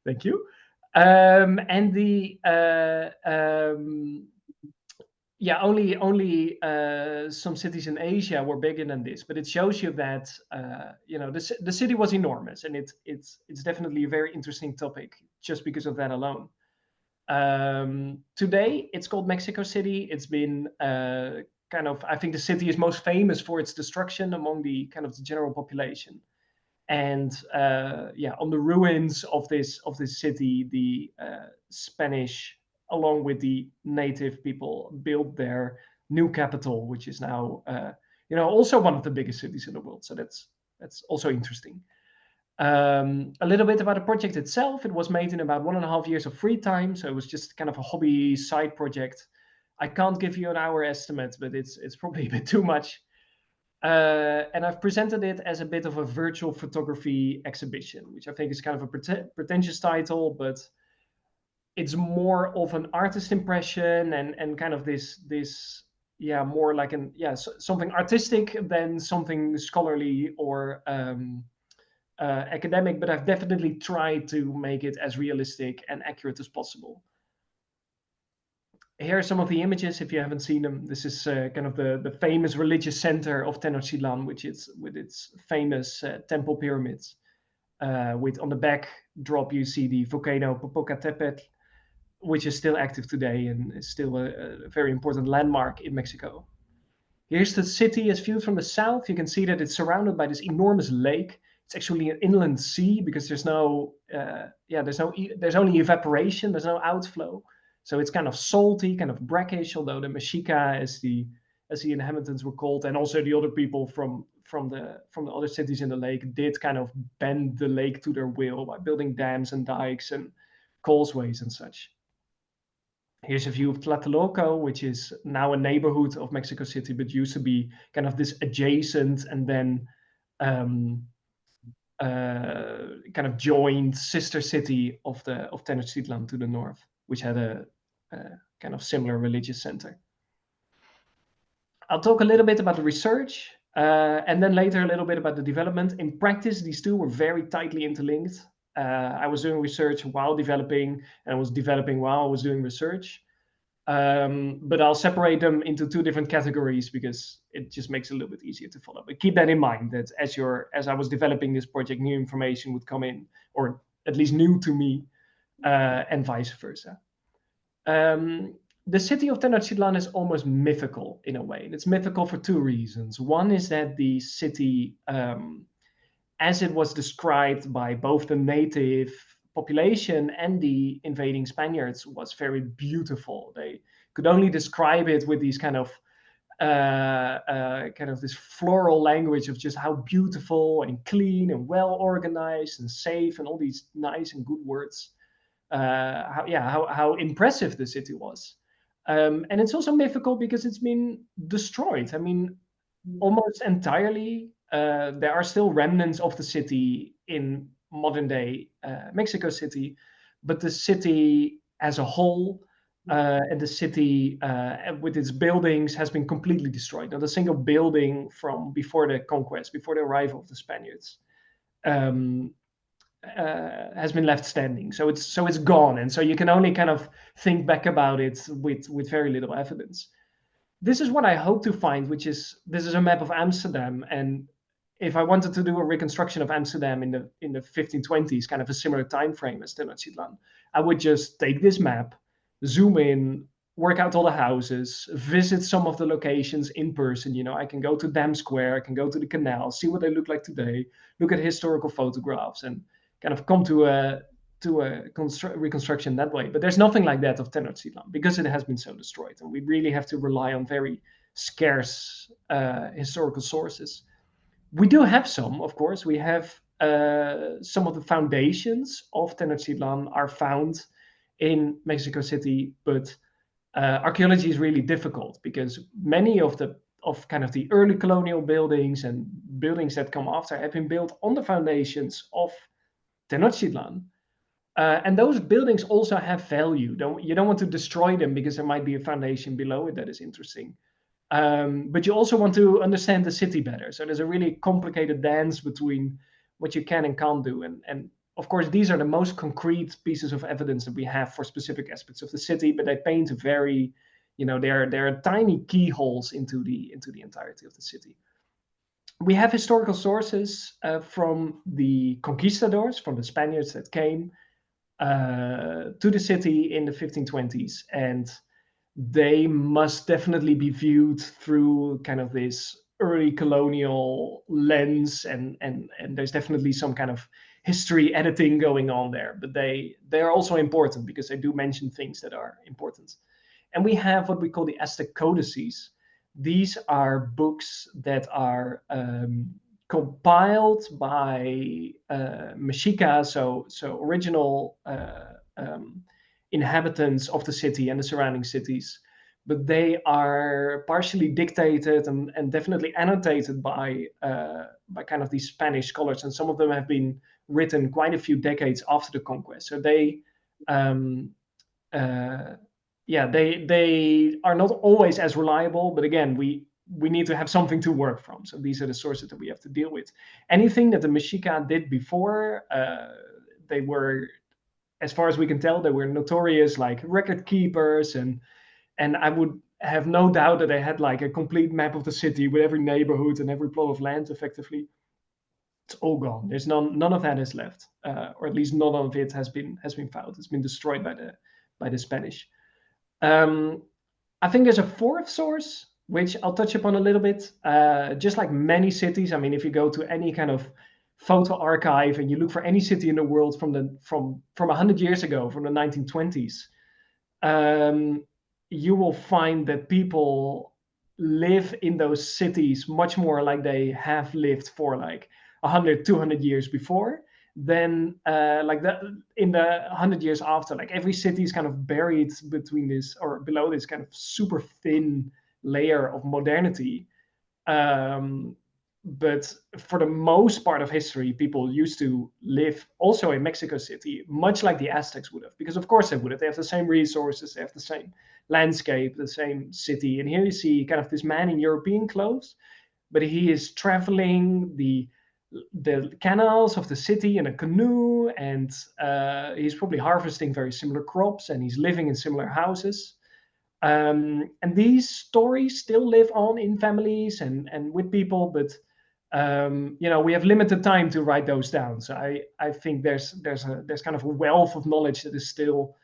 Thank you. And the yeah, only some cities in Asia were bigger than this, but it shows you that the city was enormous, and it's definitely a very interesting topic just because of that alone. Today, it's called Mexico City. It's been I think the city is most famous for its destruction among the kind of the general population. And yeah, on the ruins of this city, the Spanish, along with the native people, built their new capital, which is now also one of the biggest cities in the world. So that's also interesting. A little bit about the project itself. It was made in about 1.5 years of free time, so it was just kind of a hobby side project. I can't give you an hour estimate, but it's probably a bit too much. And I've presented it as a bit of a virtual photography exhibition, which I think is kind of a pretentious title, but it's more of an artist impression and kind of this yeah, more like something artistic than something scholarly or academic, but I've definitely tried to make it as realistic and accurate as possible. Here are some of the images if you haven't seen them. This is kind of the famous religious center of Tenochtitlan, which is with its famous temple pyramids. With on the backdrop, you see the volcano Popocatépetl, which is still active today and is still a very important landmark in Mexico. Here's the city as viewed from the south. You can see that it's surrounded by this enormous lake. It's actually an inland sea because there's only evaporation. There's no outflow, so it's kind of salty, kind of brackish. Although the Mexica, as the inhabitants were called, and also the other people from the other cities in the lake, did kind of bend the lake to their will by building dams and dikes and causeways and such. Here's a view of Tlatelolco, which is now a neighborhood of Mexico City, but used to be kind of this adjacent and then kind of joined sister city of Tenochtitlan to the north, which had a kind of similar religious center. I'll talk a little bit about the research, and then later a little bit about the development. In practice, these two were very tightly interlinked. I was doing research while developing, and I was developing while I was doing research. But I'll separate them into two different categories because it just makes it a little bit easier to follow. But keep that in mind that as I was developing this project, new information would come in, or at least new to me, and vice versa. The city of Tenochtitlan is almost mythical in a way. And it's mythical for two reasons. One is that the city, as it was described by both the native population and the invading Spaniards, was very beautiful. They could only describe it with these kind of this floral language of just how beautiful and clean and well organized and safe and all these nice and good words. How impressive the city was. And it's also mythical because it's been destroyed. I mean, almost entirely. There are still remnants of the city in modern day Mexico City, but the city as a whole and the city with its buildings has been completely destroyed. Not a single building from before the conquest, before the arrival of the Spaniards, has been left standing. So it's gone, and so you can only kind of think back about it with very little evidence. This is what I hope to find, this is a map of Amsterdam, and if I wanted to do a reconstruction of Amsterdam in the 1520s, kind of a similar time frame as Tenochtitlan, I would just take this map, zoom in, work out all the houses, visit some of the locations in person. I can go to Dam Square, I can go to the canal, see what they look like today, look at historical photographs, and kind of come to a reconstruction that way. But there's nothing like that of Tenochtitlan because it has been so destroyed, and we really have to rely on very scarce historical sources. We do have some, of course. We have some of the foundations of Tenochtitlan are found in Mexico City, but archaeology is really difficult because many of the early colonial buildings and buildings that come after have been built on the foundations of Tenochtitlan. And those buildings also have value. You don't want to destroy them because there might be a foundation below it that is interesting. But you also want to understand the city better. So there's a really complicated dance between what you can and can't do. And of course, these are the most concrete pieces of evidence that we have for specific aspects of the city, but they paint a very, they're tiny keyholes into the entirety of the city. We have historical sources from the conquistadors, from the Spaniards that came to the city in the 1520s, and they must definitely be viewed through kind of this early colonial lens, and there's definitely some kind of history editing going on there, but they're also important because they do mention things that are important. And we have what we call the Aztec codices. These are books that are compiled by Mexica, so original inhabitants of the city and the surrounding cities, but they are partially dictated and definitely annotated by kind of these Spanish scholars, and some of them have been written quite a few decades after the conquest. So they they are not always as reliable, but again, we need to have something to work from. So these are the sources that we have to deal with. Anything that the Mexica did before, they were, as far as we can tell, they were notorious like record keepers, and I would have no doubt that they had like a complete map of the city with every neighborhood and every plot of land effectively. It's all gone. There's none of that is left, or at least none of it has been found. It's been destroyed by the Spanish. I think there's a fourth source, which I'll touch upon a little bit. Just like many cities, I mean, if you go to any kind of photo archive and you look for any city in the world from 100 years ago, from the 1920s, you will find that people live in those cities much more like they have lived for like 100, 200 years before than like that in the 100 years after. Like every city is kind of buried between this or below this kind of super thin layer of modernity. But for the most part of history, people used to live also in Mexico City, much like the Aztecs would have, because of course they would have. They have the same resources, they have the same landscape, the same city. And here you see kind of this man in European clothes, but he is traveling the canals of the city in a canoe, and he's probably harvesting very similar crops, and he's living in similar houses. And these stories still live on in families and with people, but we have limited time to write those down. So I think there's kind of a wealth of knowledge that is still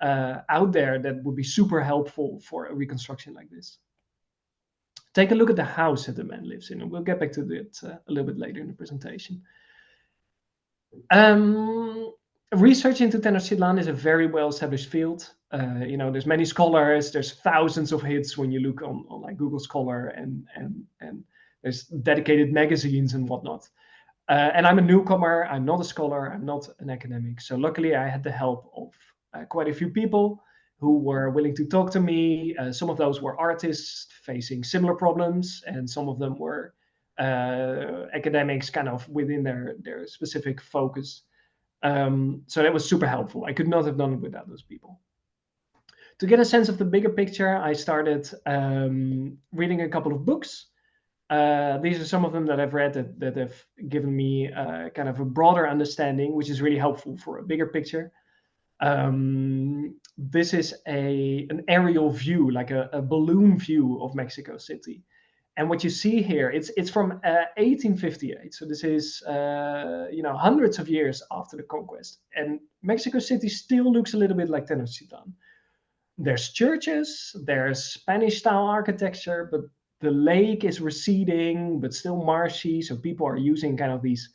out there that would be super helpful for a reconstruction like this. Take a look at the house that the man lives in, and we'll get back to that a little bit later in the presentation. Research into Tenochtitlan is a very well-established field. There's many scholars, there's thousands of hits when you look on like Google Scholar, and there's dedicated magazines and whatnot. And I'm a newcomer, I'm not a scholar, I'm not an academic. So luckily I had the help of quite a few people who were willing to talk to me. Some of those were artists facing similar problems, and some of them were academics kind of within their specific focus. So that was super helpful. I could not have done it without those people. To get a sense of the bigger picture, I started reading a couple of books. These are some of them that I've read that have given me kind of a broader understanding, which is really helpful for a bigger picture. This is an aerial view, like a balloon view of Mexico City. And what you see here, it's from 1858. So this is hundreds of years after the conquest. And Mexico City still looks a little bit like Tenochtitlan. There's churches, there's Spanish-style architecture, but the lake is receding, but still marshy. So people are using kind of these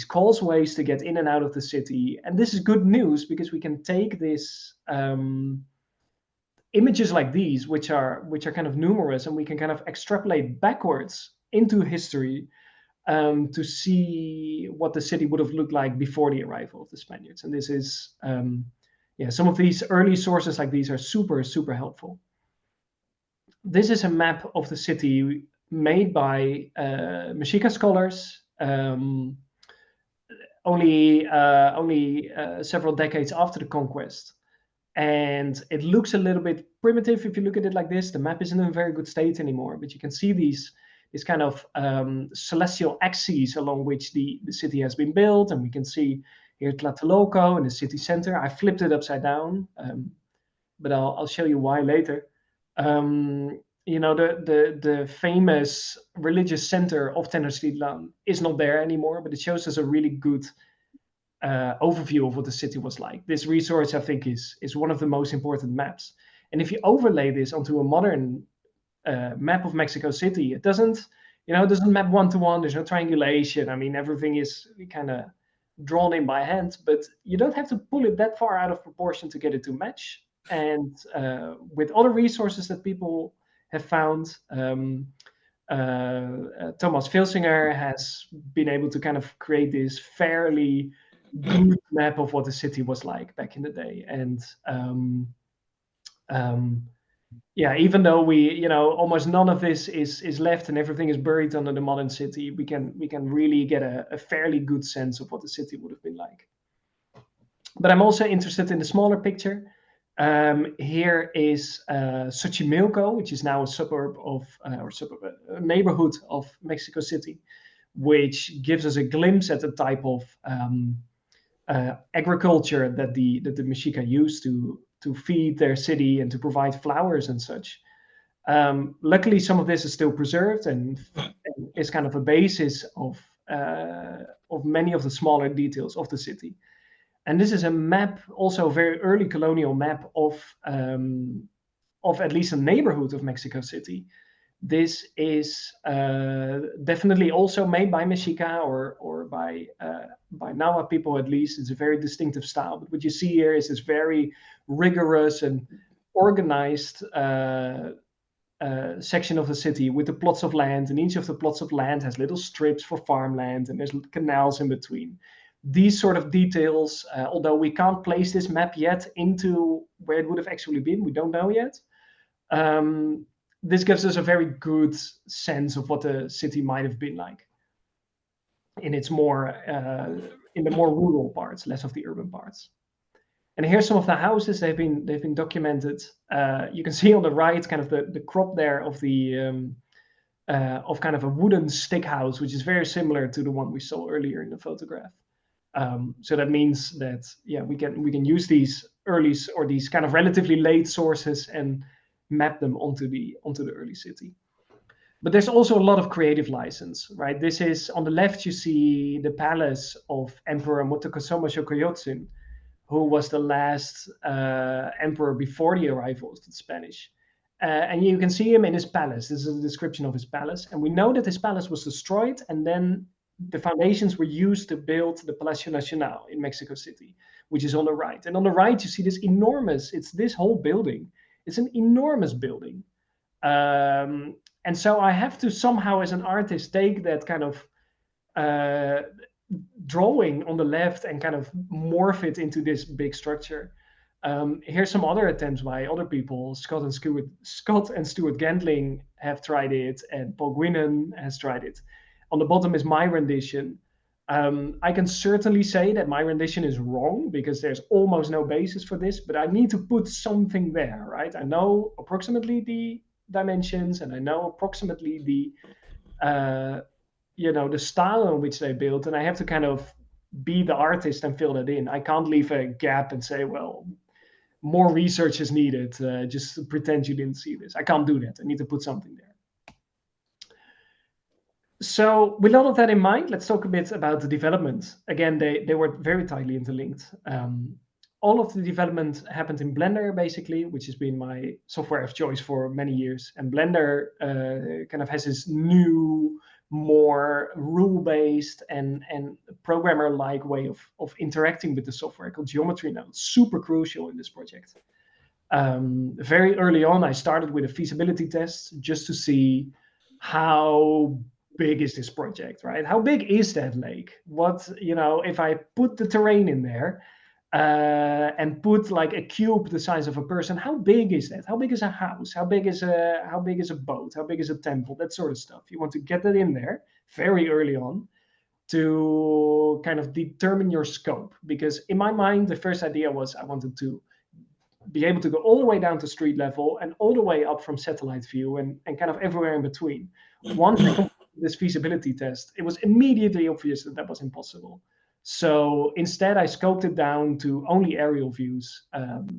causeways to get in and out of the city. And this is good news because we can take this images like these, which are kind of numerous, and we can kind of extrapolate backwards into history to see what the city would have looked like before the arrival of the Spaniards. And this is, some of these early sources like these are super, super helpful. This is a map of the city made by Mexica scholars. Only several decades after the conquest. And it looks a little bit primitive if you look at it like this. The map isn't in a very good state anymore, but you can see these kind of celestial axes along which the city has been built. And we can see Here Tlatelolco in the city center. I flipped it upside down, but I'll show you why later. The famous religious center of Tenochtitlan is not there anymore, but it shows us a really good overview of what the city was like. This resource, I think, is one of the most important maps. And if you overlay this onto a modern map of Mexico City, it doesn't map one-to-one. There's no triangulation. I mean, everything is kind of drawn in by hand, but you don't have to pull it that far out of proportion to get it to match. And with other resources that people have found, Thomas Vilsinger has been able to kind of create this fairly good map of what the city was like back in the day. And even though almost none of this is left and everything is buried under the modern city, we can really get a fairly good sense of what the city would have been like. But I'm also interested in the smaller picture. Here is Xochimilco, which is now a suburb of a neighborhood of Mexico City, which gives us a glimpse at the type of agriculture that the Mexica used to feed their city and to provide flowers and such. Luckily, some of this is still preserved and is kind of a basis of many of the smaller details of the city. And this is a map, also a very early colonial map of at least a neighborhood of Mexico City. This is definitely also made by Mexica or by Nahua people at least. It's a very distinctive style. But what you see here is this very rigorous and organized section of the city with the plots of land, and each of the plots of land has little strips for farmland, and there's canals in between. These sort of details, although we can't place this map yet into where it would have actually been, we don't know yet. This gives us a very good sense of what the city might have been like in its in the more rural parts, less of the urban parts. And here's some of the houses they've been documented. You can see on the right kind of the crop there of the of kind of a wooden stick house, which is very similar to the one we saw earlier in the photograph. So that means that we can use these early or these kind of relatively late sources and map them onto the early city. But there's also a lot of creative license, right? This is on the left. You see the palace of Emperor Moctezuma Xocoyotzin, who was the last emperor before the arrival of the Spanish. And you can see him in his palace. This is a description of his palace, and we know that his palace was destroyed, and then the foundations were used to build the Palacio Nacional in Mexico City, which is on the right. And on the right, you see this it's this whole building. It's an enormous building. And so I have to somehow, as an artist, take that kind of drawing on the left and kind of morph it into this big structure. Here's some other attempts by other people. Scott and Stuart Gantling have tried it, and Paul Guinan has tried it. On the bottom is my rendition. I can certainly say that my rendition is wrong because there's almost no basis for this, but I need to put something there, right? I know approximately the dimensions, and I know approximately the style in which they built, and I have to kind of be the artist and fill that in. I can't leave a gap and say, well, more research is needed. Just pretend you didn't see this. I can't do that. I need to put something there. So with all of that in mind, let's talk a bit about the development. Again, they were very tightly interlinked. All of the development happened in Blender, basically, which has been my software of choice for many years. And Blender kind of has this new, more rule-based and programmer-like way of interacting with the software called geometry nodes. Super crucial in this project. Very early on, I started with a feasibility test just to see how big is this project, right? How big is that lake? What, if I put the terrain in there and put like a cube the size of a person, how big is that? How big is a house? How big is a boat? How big is a temple? That sort of stuff. You want to get that in there very early on to kind of determine your scope. Because in my mind, the first idea was I wanted to be able to go all the way down to street level and all the way up from satellite view and kind of everywhere in between. Once I completed this feasibility test, it was immediately obvious that was impossible. So instead, I scoped it down to only aerial views.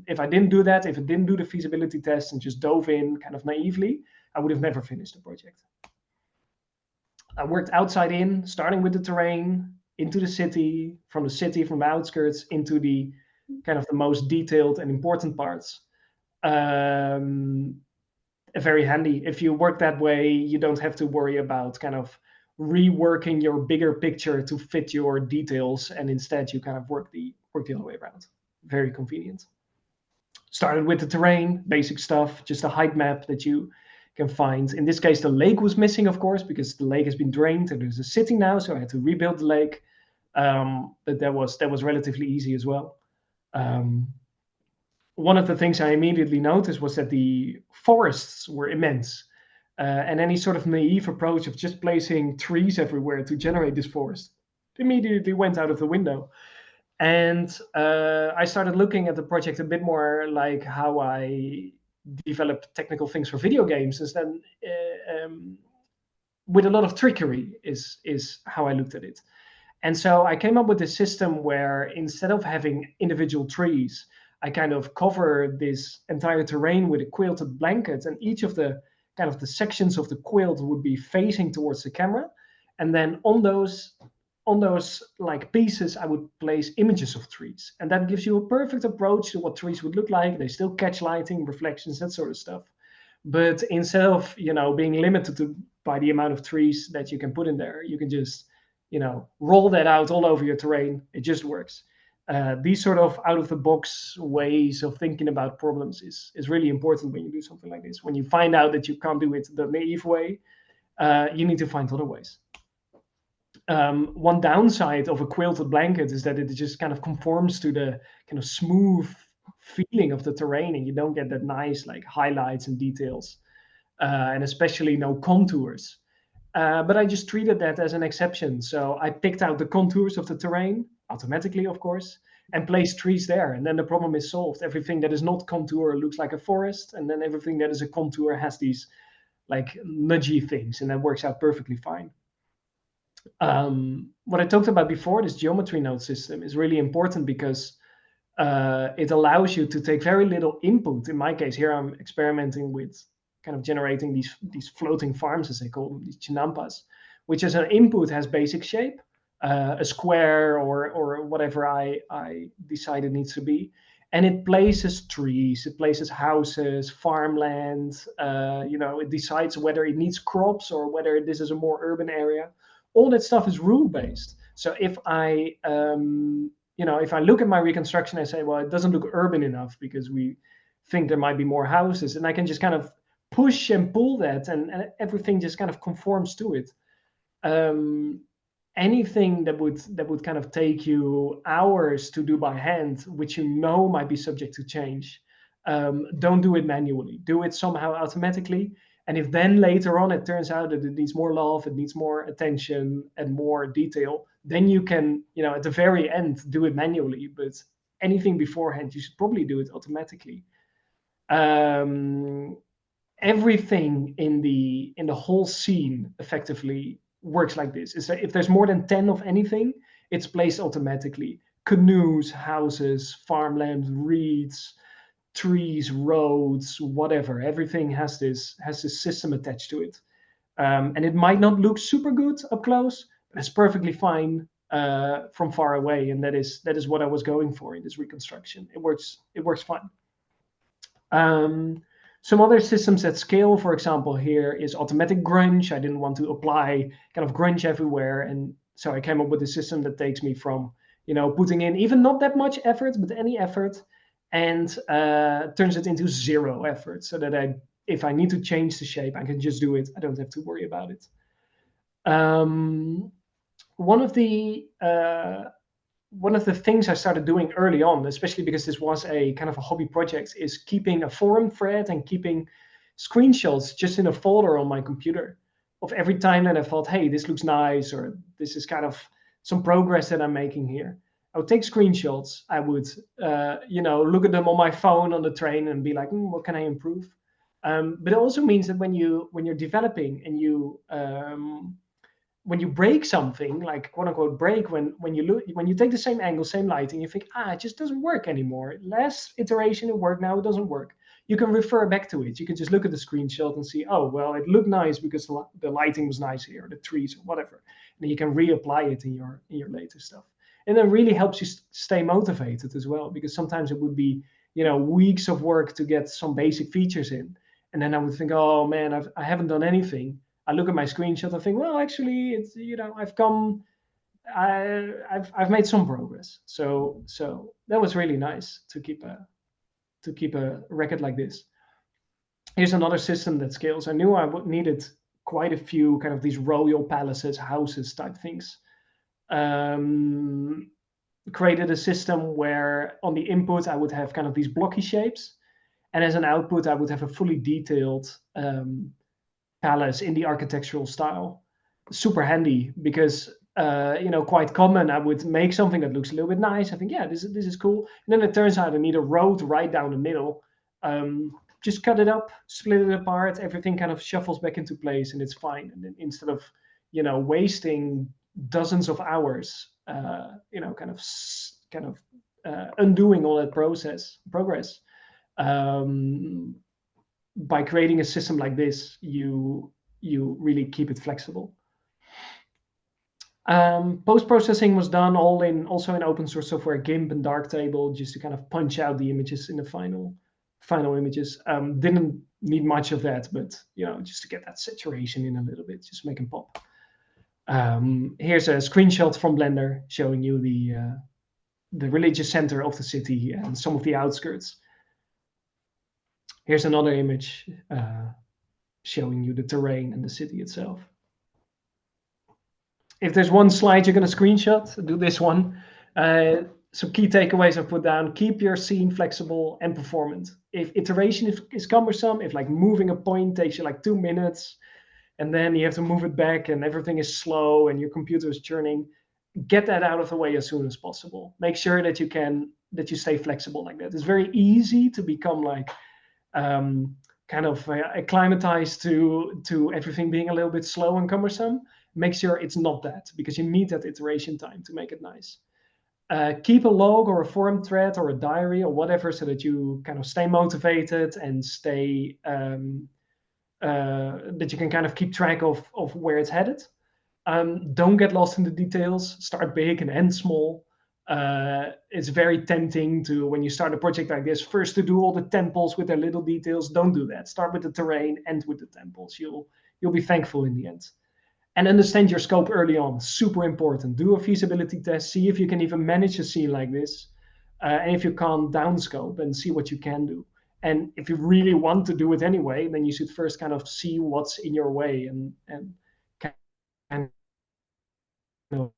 If I didn't do that, if I didn't do the feasibility test and just dove in kind of naively, I would have never finished the project. I worked outside in, starting with the terrain, into the city, from the outskirts, into the kind of the most detailed and important parts. Um, Very handy. If you work that way, you don't have to worry about kind of reworking your bigger picture to fit your details, and instead you kind of work the other way around. Very convenient. Started with the terrain, basic stuff, just a height map that you can find. In this case, the lake was missing, of course, because the lake has been drained and there's a city now, so I had to rebuild the lake. But that was relatively easy as well. Um, One of the things I immediately noticed was that the forests were immense. And any sort of naive approach of just placing trees everywhere to generate this forest immediately went out of the window. And I started looking at the project a bit more like how I develop technical things for video games, instead, with a lot of trickery is how I looked at it. And so I came up with a system where instead of having individual trees, I kind of cover this entire terrain with a quilted blanket, and each of the kind of the sections of the quilt would be facing towards the camera. And then on those like pieces, I would place images of trees, and that gives you a perfect approach to what trees would look like. They still catch lighting, reflections, that sort of stuff. But instead of being limited by the amount of trees that you can put in there, you can just roll that out all over your terrain. It just works. These sort of out of the box ways of thinking about problems is really important when you do something like this. When you find out that you can't do it the naive way, you need to find other ways. One downside of a quilted blanket is that it just kind of conforms to the kind of smooth feeling of the terrain, and you don't get that nice like highlights and details, and especially no contours. But I just treated that as an exception. So I picked out the contours of the terrain automatically, of course, and placed trees there. And then the problem is solved. Everything that is not contour looks like a forest, and then everything that is a contour has these like nudgy things, and that works out perfectly fine. What I talked about before, this geometry node system, is really important because it allows you to take very little input. In my case, here I'm experimenting with kind of generating these floating farms, as they call them, these chinampas, which as an input has basic shape, a square or whatever I decide it needs to be. And it places trees, it places houses, farmland. It decides whether it needs crops or whether this is a more urban area. All that stuff is rule based. So if I look at my reconstruction, I say, well, it doesn't look urban enough because we think there might be more houses, and I can just kind of push and pull that, and everything just kind of conforms to it. Anything that would kind of take you hours to do by hand, which might be subject to change, don't do it manually. Do it somehow automatically. And if then later on it turns out that it needs more love, it needs more attention and more detail, then you can, at the very end, do it manually. But anything beforehand, you should probably do it automatically. Everything in the whole scene effectively works like this. Is that if there's more than 10 of anything, it's placed automatically. Canoes, houses, farmland, reeds, trees, roads, whatever. Everything has this system attached to it, and it might not look super good up close, but it's perfectly fine from far away. And that is what I was going for in this reconstruction. It works fine. Some other systems at scale, for example, here is automatic grunge. I didn't want to apply kind of grunge everywhere, and so I came up with a system that takes me from putting in even not that much effort, but any effort, and turns it into zero effort, so that if I need to change the shape, I can just do it. I don't have to worry about it. One of the things I started doing early on, especially because this was a kind of a hobby project, is keeping a forum thread and keeping screenshots just in a folder on my computer of every time that I thought, hey, this looks nice, or this is kind of some progress that I'm making here. I would take screenshots. I would, look at them on my phone on the train and be like, what can I improve? But it also means that when you're developing and when you break something, like quote unquote break, when you take the same angle, same lighting, you think, it just doesn't work anymore. Last iteration it worked, now it doesn't work. You can refer back to it. You can just look at the screenshot and see, oh well, it looked nice because the lighting was nice here, the trees or whatever, and you can reapply it in your later stuff. And it really helps you stay motivated as well, because sometimes it would be, weeks of work to get some basic features in, and then I would think, oh man, I haven't done anything. I look at my screenshot, I think, well, actually, it's, I've made some progress. So that was really nice to keep a record like this. Here's another system that scales. I knew I would needed quite a few kind of these royal palaces, houses type things. Created a system where on the input I would have kind of these blocky shapes, and as an output I would have a fully detailed palace in the architectural style. Super handy because quite common. I would make something that looks a little bit nice. I think, yeah, this is cool, and then it turns out I need a road right down the middle. Just cut it up, split it apart. Everything kind of shuffles back into place, and it's fine. And then instead of wasting dozens of hours, undoing all that progress. By creating a system like this, you really keep it flexible. Post-processing was done also in open source software, GIMP and Darktable, just to kind of punch out the images in the final images. Didn't need much of that, but just to get that saturation in a little bit, just make them pop. Here's a screenshot from Blender showing you the religious center of the city and some of the outskirts. Here's another image showing you the terrain and the city itself. If there's one slide you're going to screenshot, do this one. Some key takeaways I've put down: keep your scene flexible and performant. If iteration is cumbersome, if like moving a point takes you like 2 minutes, and then you have to move it back and everything is slow and your computer is churning, get that out of the way as soon as possible. Make sure that you stay flexible like that. It's very easy to become like kind of acclimatized to everything being a little bit slow and cumbersome. Make sure it's not that, because you need that iteration time to make it nice. Keep a log or a forum thread or a diary or whatever, so that you kind of stay motivated and stay that you can kind of keep track of where it's headed. Don't get lost in the details. Start big and end small. It's very tempting to, when you start a project like this, first to do all the temples with their little details. Don't do that. Start with the terrain, end with the temples. You'll be thankful in the end. And understand your scope early on. Super important. Do a feasibility test. See if you can even manage a scene like this. And if you can't, downscope and see what you can do. And if you really want to do it anyway, then you should first kind of see what's in your way and kind of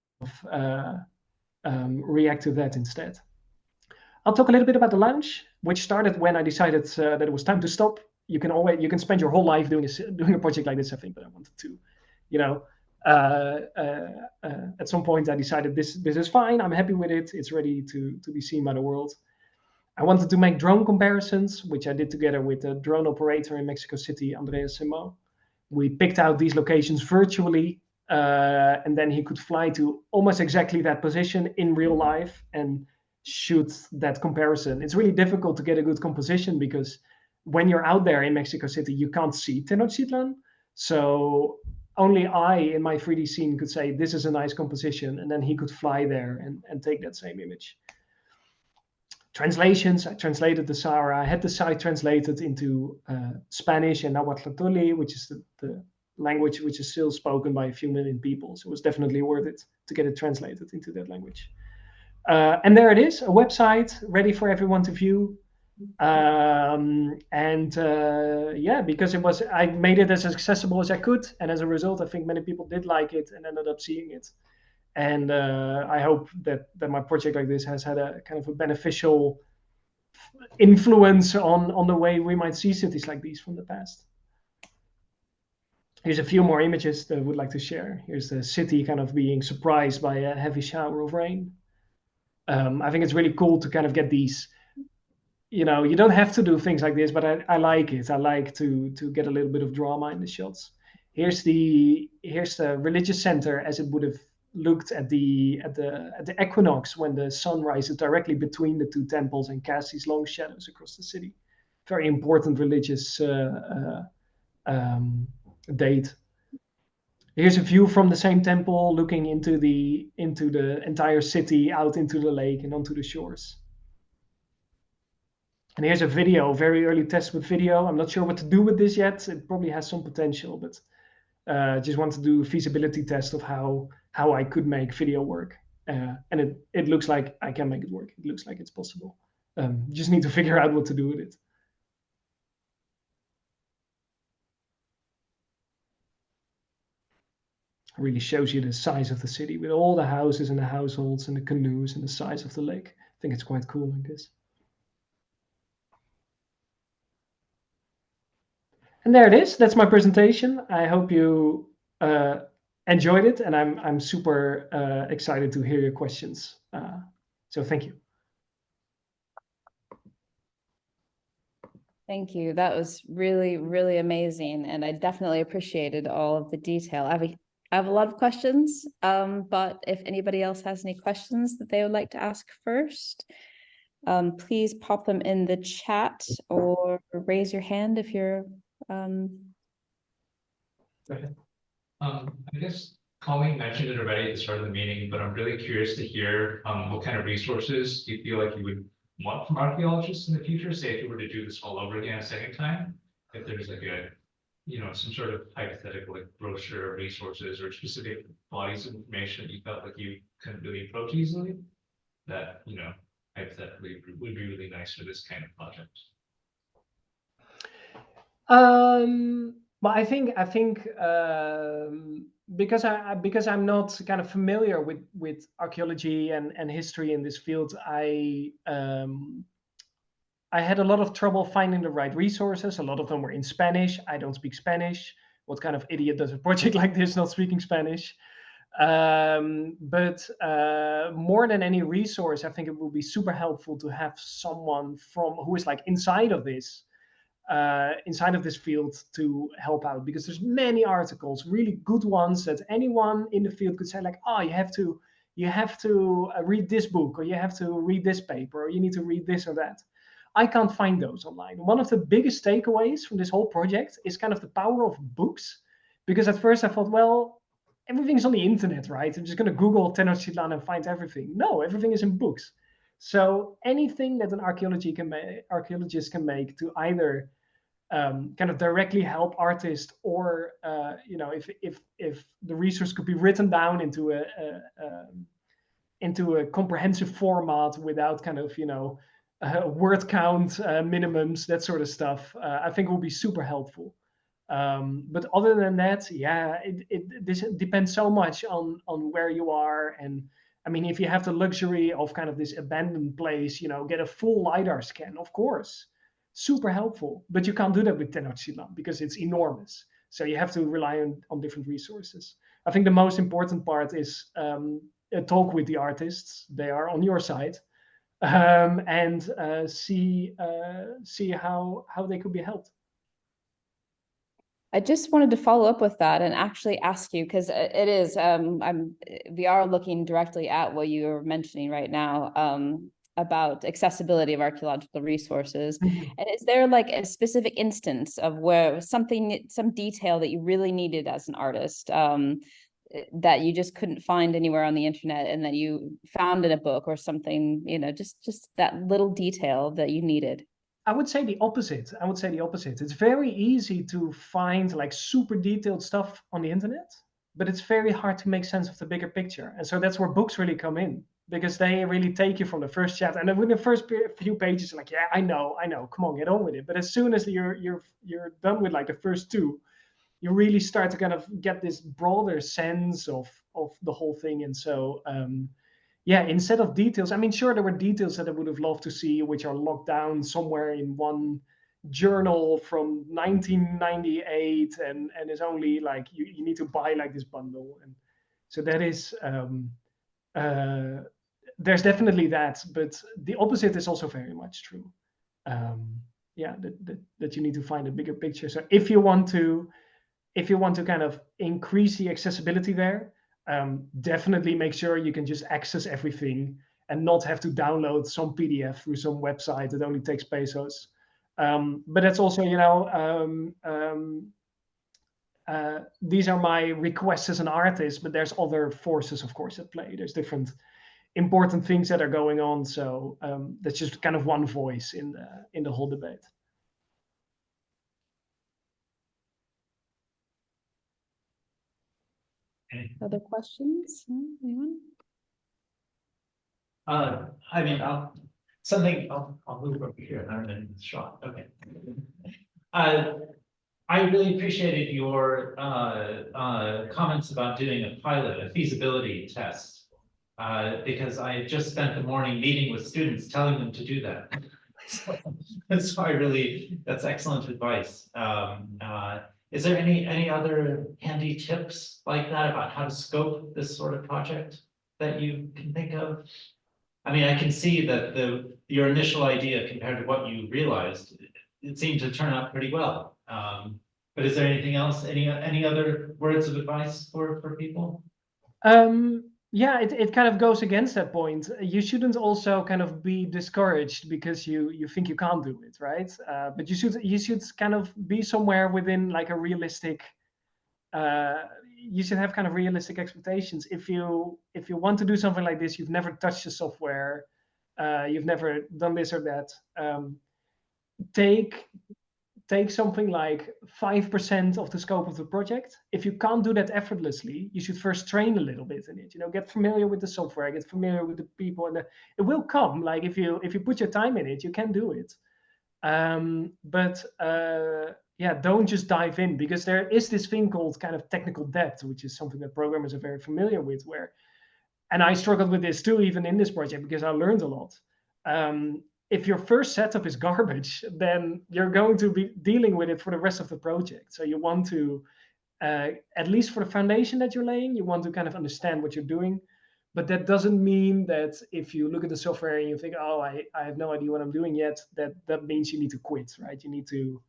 react to that instead. I'll talk a little bit about the launch, which started when I decided that it was time to stop. You can spend your whole life doing a project like this, I think, but I wanted to, at some point I decided this is fine. I'm happy with it. It's ready to be seen by the world. I wanted to make drone comparisons, which I did together with a drone operator in Mexico City, Andreas Simo. We picked out these locations virtually, and then he could fly to almost exactly that position in real life and shoot that comparison. It's really difficult to get a good composition, because when you're out there in Mexico City, you can't see Tenochtitlan. So only I, in my 3D scene, could say, this is a nice composition, and then he could fly there and take that same image. Translations, I translated the Sahara. I had the site translated into Spanish and Nahuatl, which is the language which is still spoken by a few million people. So it was definitely worth it to get it translated into that language. And there it is, a website ready for everyone to view. Because I made it as accessible as I could, and as a result, I think many people did like it and ended up seeing it. And I hope that my project like this has had a kind of a beneficial influence on the way we might see cities like these from the past. Here's a few more images that I would like to share. Here's the city kind of being surprised by a heavy shower of rain. I think it's really cool to kind of get these, you don't have to do things like this, but I like it. I like to get a little bit of drama in the shots. Here's the religious center as it would have looked at the equinox when the sun rises directly between the two temples and casts these long shadows across the city. Very important religious date. Here's a view from the same temple looking into the entire city, out into the lake and onto the shores. And here's a video, very early test with video. I'm not sure what to do with this yet. It probably has some potential, but just want to do a feasibility test of how I could make video work. And it looks like I can make it work. It looks like it's possible. Just need to figure out what to do with it. It really shows you the size of the city with all the houses and the households and the canoes and the size of the lake. I think it's quite cool like this. And there it is. That's my presentation. I hope you enjoyed it, and I'm super excited to hear your questions. So thank you. Thank you. That was really, really amazing, and I definitely appreciated all of the detail. I have a lot of questions, but if anybody else has any questions that they would like to ask first, please pop them in the chat or raise your hand if you're. Okay. I guess Colleen mentioned it already at the start of the meeting, but I'm really curious to hear what kind of resources do you feel like you would want from archaeologists in the future? Say if you were to do this all over again a second time, if there's like a, some sort of hypothetical like brochure or resources or specific bodies of information that you felt like you couldn't really approach easily, that, hypothetically would be really nice for this kind of project. Well, I think because I'm not kind of familiar with archaeology and history in this field, I had a lot of trouble finding the right resources. A lot of them were in Spanish. I don't speak Spanish. What kind of idiot does a project like this not speaking Spanish? But more than any resource, I think it would be super helpful to have someone who is like inside of this field to help out, because there's many articles, really good ones, that anyone in the field could say like, oh, you have to read this book, or you have to read this paper, or you need to read this or that. I can't find those online. One of the biggest takeaways from this whole project is kind of the power of books, because at first I thought, well, everything's on the internet, right? I'm just going to Google Tenochtitlan and find everything. No, everything is in books. So anything that an archaeologist can make to either kind of directly help artists, or if the resource could be written down into a comprehensive format without kind of word count minimums, that sort of stuff, I think will be super helpful. But other than that, yeah, this depends so much on where you are. And I mean, if you have the luxury of kind of this abandoned place, get a full LiDAR scan, of course, super helpful. But you can't do that with Tenochtitlan because it's enormous. So you have to rely on different resources. I think the most important part is talk with the artists. They are on your side, and see how they could be helped. I just wanted to follow up with that and actually ask you, because it is, we are looking directly at what you are mentioning right now, about accessibility of archaeological resources. Mm-hmm. And is there like a specific instance of where some detail that you really needed as an artist, that you just couldn't find anywhere on the internet, and that you found in a book or something, just that little detail that you needed? I would say the opposite. It's very easy to find like super detailed stuff on the internet, but it's very hard to make sense of the bigger picture. And so that's where books really come in, because they really take you from the first chapter. And then within the first few pages, like, yeah, I know, come on, get on with it. But as soon as you're done with like the first two, you really start to kind of get this broader sense of the whole thing. And so yeah, instead of details, I mean, sure, there were details that I would have loved to see, which are locked down somewhere in one journal from 1998, and is only like you need to buy like this bundle. And so that is there's definitely that, but the opposite is also very much true. Yeah, that you need to find a bigger picture. So if you want to if you want to kind of increase the accessibility there, definitely make sure you can just access everything and not have to download some PDF through some website that only takes pesos. But that's also, these are my requests as an artist, but there's other forces, of course, at play. There's different important things that are going on. So that's just kind of one voice in the whole debate. Other questions? Anyone? I mean, I'll move over here. I'm in the shot. Okay. I really appreciated your comments about doing a pilot, a feasibility test, because I just spent the morning meeting with students, telling them to do that. So that's excellent advice. Is there any other handy tips like that about how to scope this sort of project that you can think of? I mean, I can see that your initial idea compared to what you realized, it seemed to turn out pretty well. But is there anything else, any other words of advice for people? Yeah, it kind of goes against that point. You shouldn't also kind of be discouraged because you think you can't do it, right? But you should kind of be somewhere within like a realistic. You should have kind of realistic expectations. If you want to do something like this, you've never touched the software, you've never done this or that. Take something like 5% of the scope of the project. If you can't do that effortlessly, you should first train a little bit in it. Get familiar with the software, get familiar with the people, and it will come. Like if you put your time in it, you can do it. But yeah, don't just dive in, because there is this thing called kind of technical debt, which is something that programmers are very familiar with. And I struggled with this too, even in this project, because I learned a lot. If your first setup is garbage, then you're going to be dealing with it for the rest of the project. So you want to, at least for the foundation that you're laying, you want to kind of understand what you're doing. But that doesn't mean that if you look at the software and you think, oh, I have no idea what I'm doing yet, that means you need to quit, right? You need to,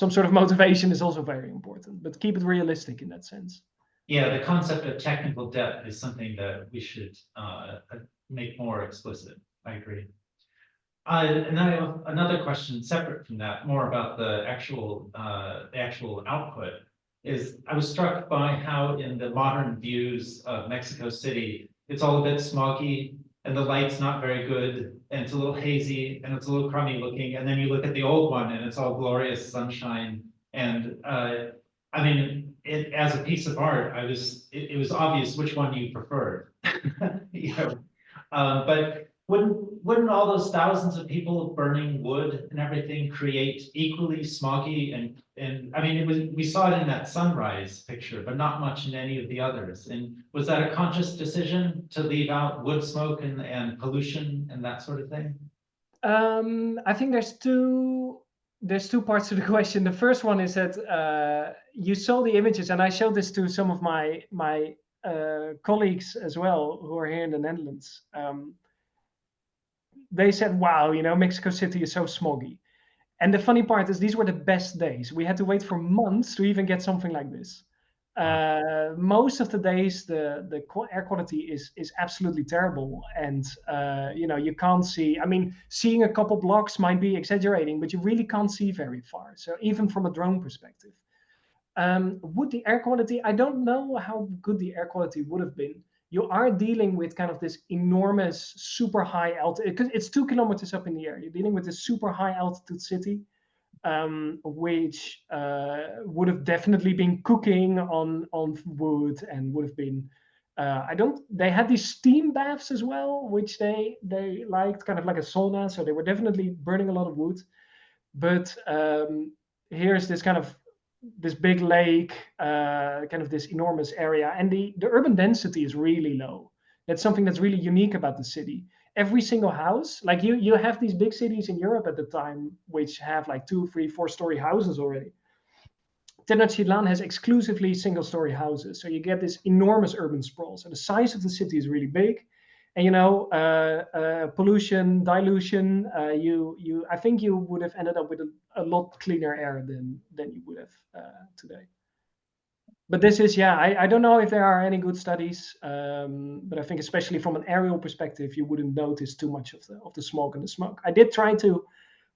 some sort of motivation is also very important, but keep it realistic in that sense. Yeah, the concept of technical debt is something that we should make more explicit. I agree. And I have another question separate from that, more about the actual output. I was struck by how in the modern views of Mexico City, it's all a bit smoggy and the light's not very good and it's a little hazy and it's a little crummy looking. And then you look at the old one and it's all glorious sunshine. And I mean, as a piece of art, it was obvious which one you preferred. But wouldn't all those thousands of people burning wood and everything create equally smoggy and I mean, we saw it in that sunrise picture, but not much in any of the others. And was that a conscious decision to leave out wood smoke and pollution and that sort of thing? I think there's two parts to the question. The first one is that you saw the images, and I showed this to some of my colleagues as well who are here in the Netherlands. They said, wow, Mexico City is so smoggy. And the funny part is these were the best days. We had to wait for months to even get something like this. Most of the days, the air quality is absolutely terrible. And, you can't see, I mean, seeing a couple blocks might be exaggerating, but you really can't see very far. So even from a drone perspective. Would the air quality, I don't know how good the air quality would have been. You are dealing with kind of this enormous, super high altitude, because it's 2 kilometers up in the air. You're dealing with this super high altitude city, which would have definitely been cooking on wood and would have been, they had these steam baths as well, which they liked, kind of like a sauna. So they were definitely burning a lot of wood. But here's this kind of this big lake, kind of this enormous area, and the urban density is really low. That's something that's really unique about the city. Every single house, like you have these big cities in Europe at the time, which have like 2, 3, 4-story houses already. Tenochtitlan has exclusively single-story houses, so you get this enormous urban sprawl. So the size of the city is really big, And pollution, dilution, I think you would have ended up with a lot cleaner air than you would have today. But this is, I don't know if there are any good studies, but I think especially from an aerial perspective, you wouldn't notice too much of the smoke and the smoke. I did try to,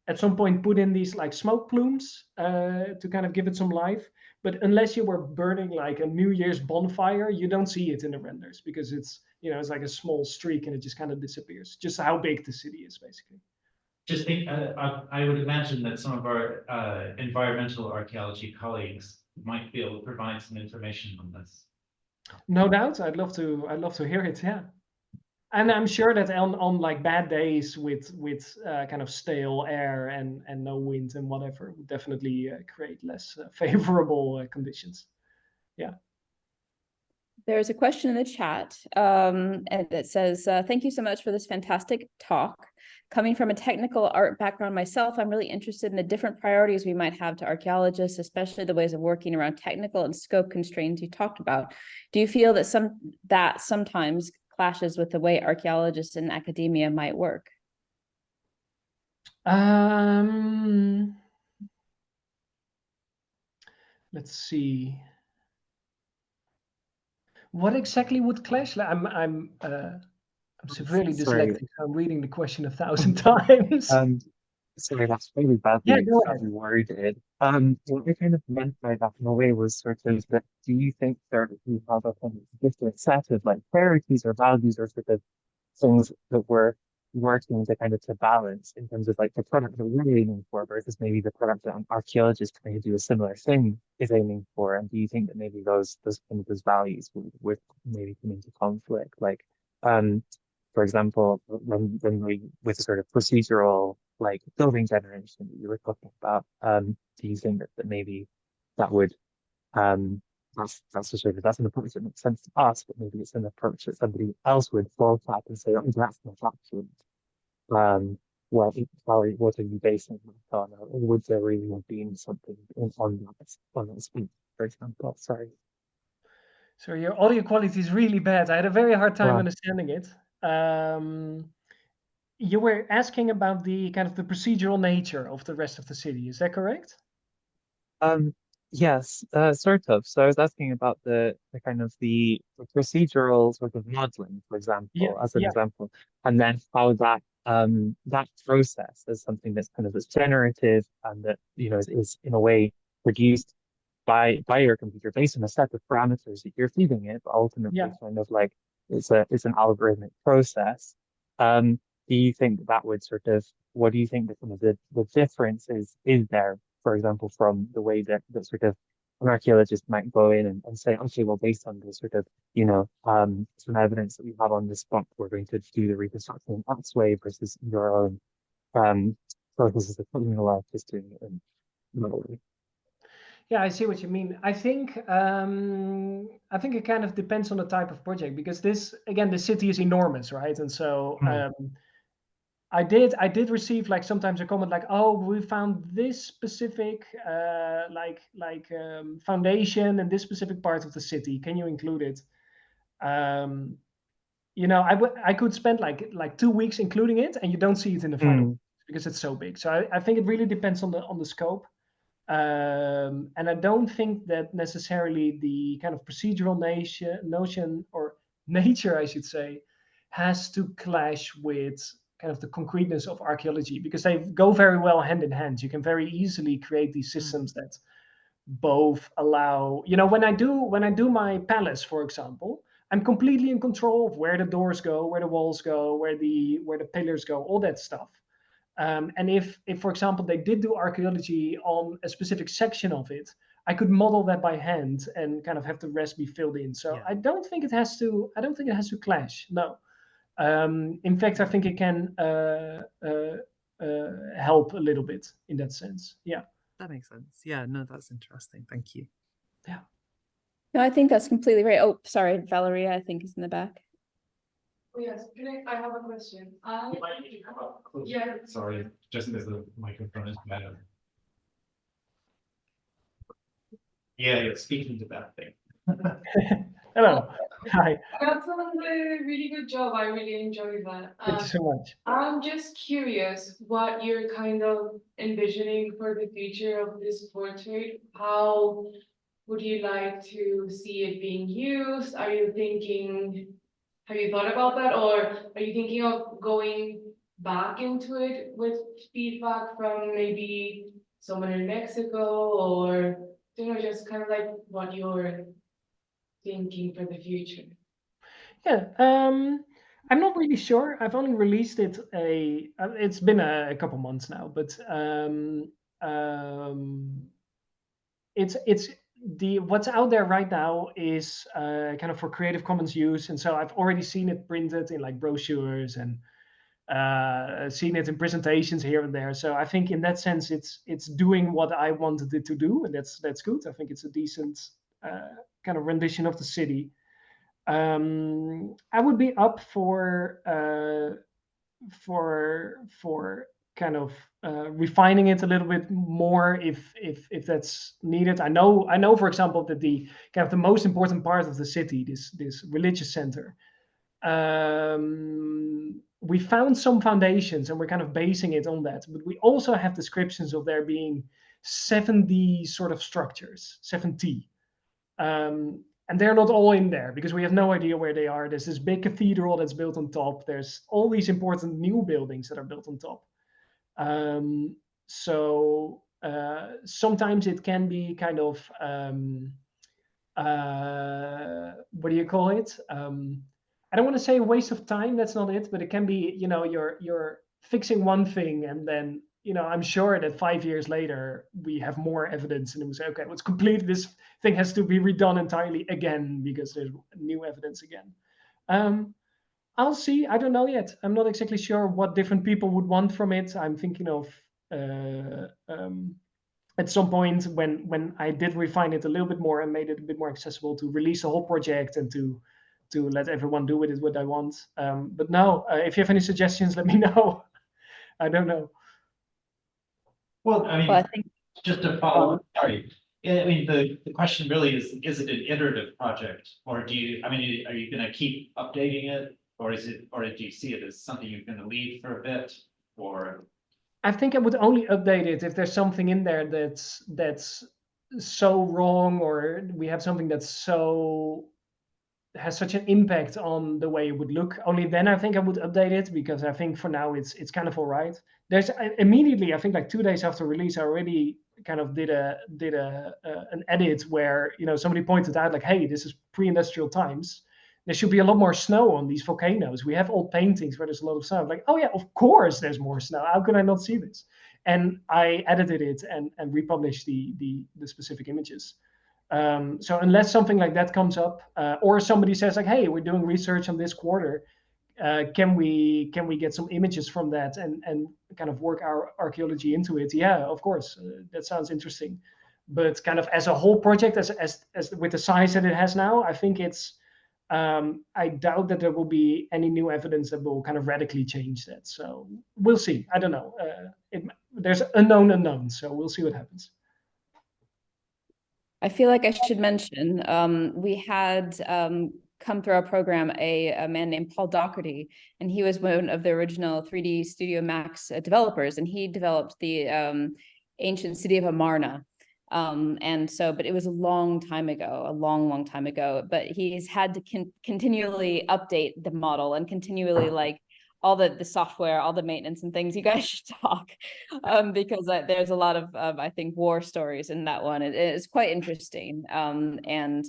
at some point, put in these like smoke plumes to kind of give it some life. But unless you were burning like a New Year's bonfire, you don't see it in the renders because it's like a small streak and it just kind of disappears. Just how big the city is, basically. Just think, I would imagine that some of our environmental archaeology colleagues might be able to provide some information on this. No doubt, I'd love to hear it. Yeah, and I'm sure that on like bad days with kind of stale air and no wind and whatever would definitely create less favorable conditions. Yeah. There's a question in the chat and it says, thank you so much for this fantastic talk. Coming from a technical art background myself, I'm really interested in the different priorities we might have to archaeologists, especially the ways of working around technical and scope constraints you talked about. Do you feel that sometimes clashes with the way archaeologists in academia might work? Let's see. What exactly would clash? I'm severely dyslexic, so I'm reading the question 1,000 times. Sorry, that's really badly worded. What I kind of meant by that in a way was sort of that, do you think that we have a kind of different set of like priorities or values or sort of things that we're working to balance in terms of like the product that we're aiming for versus maybe the product that an archaeologist trying to do a similar thing is aiming for? And do you think that maybe those values would maybe come into conflict? Like, for example, when we with the sort of procedural like building generation that you were talking about, do you think that maybe that would that's an approach that makes sense to us, but maybe it's an approach that somebody else would fall back and say, oh, that's not accurate. What are you basing that on? Or would there really have been something on that speech, for example? Sorry. So your audio quality is really bad. I had a very hard time understanding it. You were asking about the kind of the procedural nature of the rest of the city. Is that correct? Yes, sort of. So I was asking about the kind of the procedural sort of modeling, for example, as an example, and then how that that process is something that's kind of as generative and that is in a way produced by your computer based on a set of parameters that you're feeding it, but ultimately kind of like it's an algorithmic process. Do you think that would what do you think that some of the difference is there, for example, from the way that sort of an archaeologist might go in and say, okay, well, based on the sort of, some evidence that we have on this spot, we're going to do the reconstruction in that way versus your own processes of just doing it in another way. Yeah, I see what you mean. I think it kind of depends on the type of project because the city is enormous, right? And so I did receive like sometimes a comment like, oh, we found this specific foundation in this specific part of the city. Can you include it? I could spend like 2 weeks including it, and you don't see it in the final because it's so big. So I think it really depends on the scope. And I don't think that necessarily the kind of procedural notion or nature, I should say, has to clash with kind of the concreteness of archaeology because they go very well hand in hand. You can very easily create these systems that both allow, when I do my palace, for example, I'm completely in control of where the doors go, where the walls go, where the pillars go, all that stuff. And if, for example, they did do archaeology on a specific section of it, I could model that by hand and kind of have the rest be filled in. So I don't think it has to clash. No. In fact, I think it can help a little bit in that sense. Yeah. That makes sense. Yeah, no, that's interesting. Thank you. Yeah. No, I think that's completely right. Oh, sorry, Valeria, I think is in the back. Oh, yes, I have a question. You might need to come up closer. Yeah. Sorry, just because the microphone is bad. Yeah, you're speaking to that thing. Hello. Hi, That's a really good job. I really enjoyed that. thank you so much. I'm just curious what you're kind of envisioning for the future of this portrait. How would you like to see it being used? Are you thinking, have you thought about that? Or are you thinking of going back into it with feedback from maybe someone in Mexico or, just kind of like what you're thinking for the future? Yeah, I'm not really sure. I've only released it it's been a couple months now, but it's what's out there right now is kind of for Creative Commons use, and so I've already seen it printed in like brochures and seen it in presentations here and there. So I think in that sense, it's doing what I wanted it to do, and that's good. I think it's a decent kind of rendition of the city. I would be up for kind of refining it a little bit more if that's needed. I know, for example, that the kind of the most important part of the city, this religious center, we found some foundations and we're kind of basing it on that. But we also have descriptions of there being 70 sort of structures, 70. And they're not all in there because we have no idea where they are. There's this big cathedral that's built on top. There's all these important new buildings that are built on top. So sometimes it can be kind of, what do you call it? I don't want to say a waste of time. That's not it, but it can be, you're fixing one thing and then, I'm sure that 5 years later we have more evidence and we say, okay, let's complete this thing has to be redone entirely again because there's new evidence again. I'll see. I don't know yet. I'm not exactly sure what different people would want from it. I'm thinking of at some point when I did refine it a little bit more and made it a bit more accessible to release the whole project and to let everyone do with it what I want. But no, if you have any suggestions, let me know. I don't know. Well, I mean, Well, I think just to follow up, sorry. Yeah, I mean, the question really is it an iterative project? Or are you gonna keep updating it? Or do you see it as something you're gonna leave for a bit? Or I think I would only update it if there's something in there that's so wrong, or we have something that's has such an impact on the way it would look. Only then I think I would update it, because I think for now it's kind of all right. There's immediately, I think like 2 days after release, I already kind of did an edit where somebody pointed out like, hey, this is pre-industrial times. There should be a lot more snow on these volcanoes. We have old paintings where there's a lot of snow. Like, oh yeah, of course there's more snow. How could I not see this? And I edited it and republished the specific images. So unless something like that comes up, or somebody says like, hey, we're doing research on this quarter, can we get some images from that and kind of work our archaeology into it? Yeah, of course, that sounds interesting. But kind of as a whole project, as with the size that it has now, I think it's I doubt that there will be any new evidence that will kind of radically change that. So we'll see. I don't know. There's unknown unknowns, so we'll see what happens. I feel like I should mention, we had come through our program a man named Paul Doherty, and he was one of the original 3D Studio Max developers, and he developed the ancient city of Amarna. But it was a long time ago, a long time ago, but he's had to continually update the model and continually like all the software, all the maintenance and things. You guys should talk because there's a lot of, I think, war stories in that one. It's quite interesting. And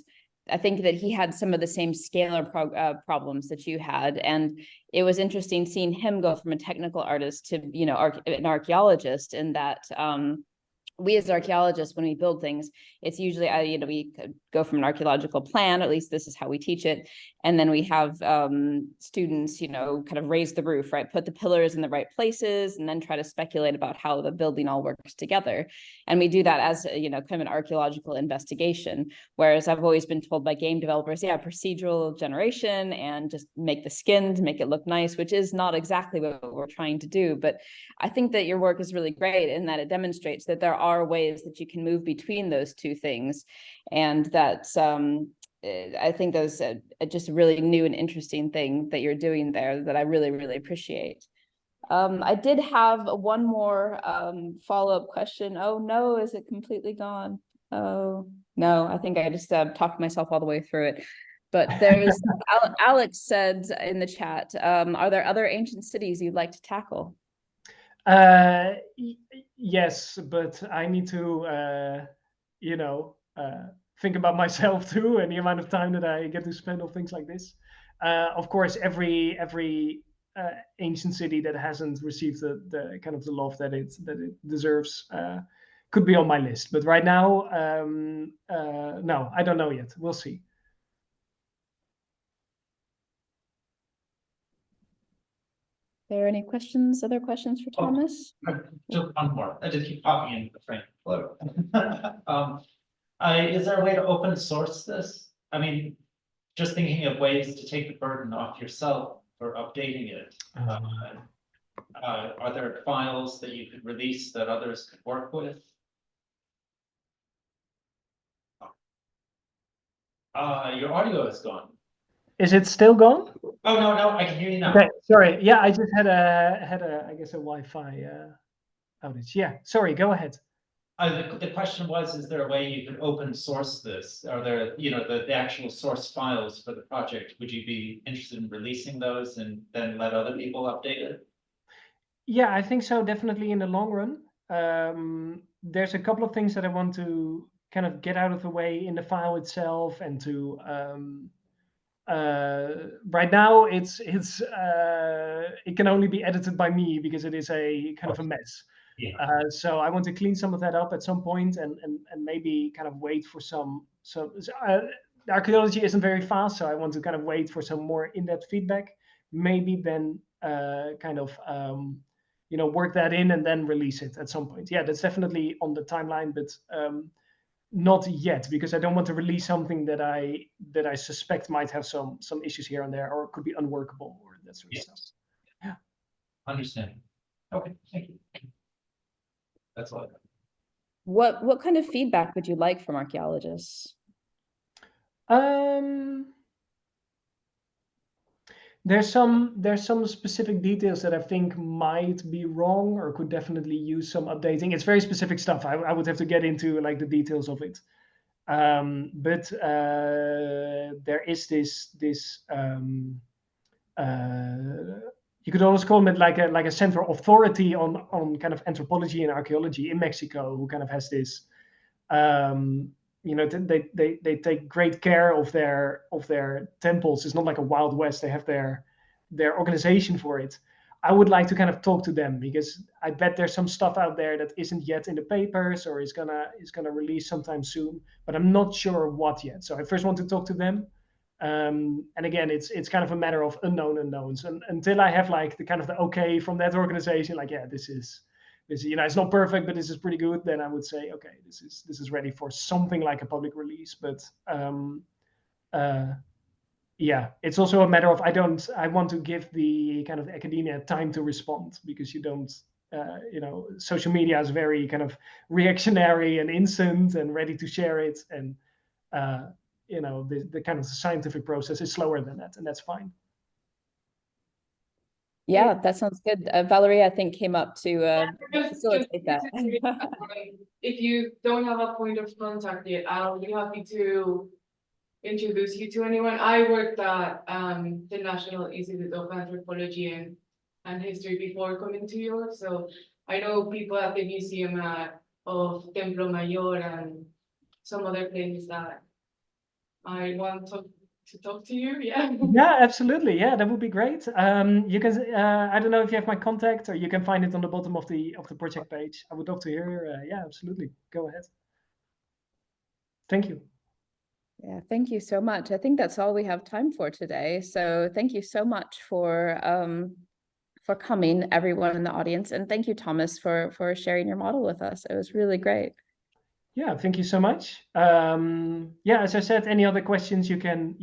I think that he had some of the same scalar problems that you had. And it was interesting seeing him go from a technical artist to, an archaeologist, in that we as archaeologists, when we build things, it's usually, we go from an archaeological plan, at least this is how we teach it. And then we have students, kind of raise the roof, right? Put the pillars in the right places and then try to speculate about how the building all works together. And we do that as, kind of an archaeological investigation. Whereas I've always been told by game developers, yeah, procedural generation and just make the skin to make it look nice, which is not exactly what we're trying to do. But I think that your work is really great in that it demonstrates that there are ways that you can move between those two things, and that I think that was just a really new and interesting thing that you're doing there that I really, really appreciate. I did have one more follow-up question. Oh no, is it completely gone? Oh no, I think I just talked myself all the way through it. But there's Alex said in the chat, are there other ancient cities you'd like to tackle? Yes, but I need to, think about myself too, and the amount of time that I get to spend on things like this. Of course, every ancient city that hasn't received the kind of the love that it deserves could be on my list. But right now, no, I don't know yet. We'll see. There any questions, other questions for Thomas? Just one more. I just keep popping in the frame. Hello. Is there a way to open source this? I mean, just thinking of ways to take the burden off yourself for updating it. Are there files that you could release that others could work with? Your audio is gone. Is it still gone? Oh no, I can hear you now. Okay, sorry. Yeah, I just had I guess a Wi-Fi outage. Yeah, sorry. Go ahead. The question was, is there a way you could open source this? Are there, the actual source files for the project? Would you be interested in releasing those and then let other people update it? Yeah, I think so. Definitely in the long run. There's a couple of things that I want to kind of get out of the way in the file itself, and to right now it can only be edited by me because it is a kind of a mess. Yeah. So I want to clean some of that up at some point, and maybe kind of wait for some. Archaeology isn't very fast, so I want to kind of wait for some more in-depth feedback. Maybe then kind of work that in and then release it at some point. Yeah, that's definitely on the timeline, but not yet, because I don't want to release something that I suspect might have some issues here and there, or could be unworkable, or that sort of stuff. Yeah. Understand. Okay, thank you. That's all I got. What kind of feedback would you like from archaeologists? There's some specific details that I think might be wrong or could definitely use some updating. It's very specific stuff. I would have to get into like the details of it. But there is this you could always call it like a central authority on kind of anthropology and archaeology in Mexico, who kind of has this they take great care of their temples. It's not like a Wild West. They have their organization for it. I would like to kind of talk to them, because I bet there's some stuff out there that isn't yet in the papers, or is gonna release sometime soon, but I'm not sure what yet. So I first want to talk to them. And again, it's kind of a matter of unknown unknowns, and until I have like the kind of the okay from that organization, like, yeah, this is it's not perfect, but this is pretty good, then I would say, okay, this is ready for something like a public release. But yeah, it's also a matter of I want to give the kind of academia time to respond, because you don't social media is very kind of reactionary and instant and ready to share it, and the kind of scientific process is slower than that, and that's fine. Yeah, that sounds good. Valerie, I think, came up to facilitate that. If you don't have a point of contact yet, I'll be happy to introduce you to anyone. I worked at the National Institute of Anthropology and History before coming to Europe, so I know people at the museum of Templo Mayor and some other places that I want to talk to you. Yeah. Yeah, absolutely. Yeah, that would be great. You can I don't know if you have my contact, or you can find it on the bottom of the project page. I would love to hear. Yeah, absolutely. Go ahead. Thank you. Yeah, thank you so much. I think that's all we have time for today. So thank you so much for coming, everyone in the audience, and thank you, Thomas, for sharing your model with us. It was really great. Yeah, thank you so much. Yeah, as I said, any other questions you can